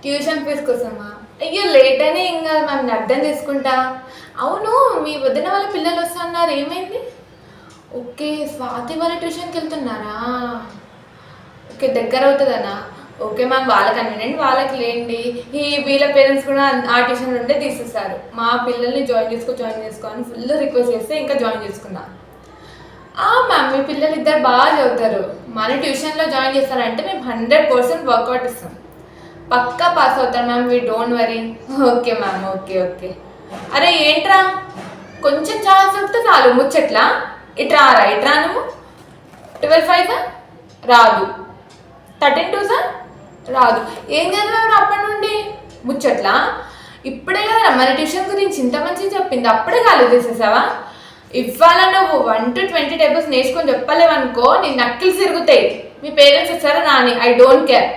Tuition fee కోసమా? అయ్యో late అని ఏం కాదు మ్యామ్, నేను అర్థం చేసుకుంటా. అవును, మీ వదిన వాళ్ళ పిల్లలు వస్తున్నారు, ఏమైంది? ఓకే, స్వాతి వాళ్ళ ట్యూషన్కి వెళ్తున్నారా? ఓకే, దగ్గర అవుతుందనా? ఓకే మ్యామ్, వాళ్ళ కన్వీనియంట్ వాళ్ళకి లేండి. వీళ్ళ పేరెంట్స్ కూడా ఆ ట్యూషన్ నుండే తీసేస్తారు. మా పిల్లల్ని జాయిన్ చేసుకో అని ఫుల్ రిక్వెస్ట్ చేస్తే ఇంకా జాయిన్ చేసుకున్నా. మ్యామ్, మీ పిల్లలు ఇద్దరు బాగా చదువుతారు. మన ట్యూషన్లో జాయిన్ చేస్తారంటే మేము 100% వర్కౌట్ ఇస్తాం. పక్కా పాస్ అవుతారు ma'am, we don't worry. Okay ma'am, okay okay. అరే ఏంట్రా, కొంచెం ఛాన్స్ దొరికితే చాలు ముచ్చట్లా. ఇట్రా నువ్వు. 12 5 రాదు, 13 2 రాదు. ఏం చదివారు అప్పటి నుండి? ముచ్చట్లా. ఇప్పుడే కదా మన ట్యూషన్ గురించి ఇంత మంచిగా చెప్పింది, అప్పుడే కాలు తీసేసావా? ఇవాళ నువ్వు 1 to 20 టేబుల్స్ నేర్చుకొని చెప్పలేవనుకో, నీ నక్కులు తిరుగుతాయి. మీ పేరెంట్స్ వచ్చారా రాని, ఐ డోంట్ కేర్.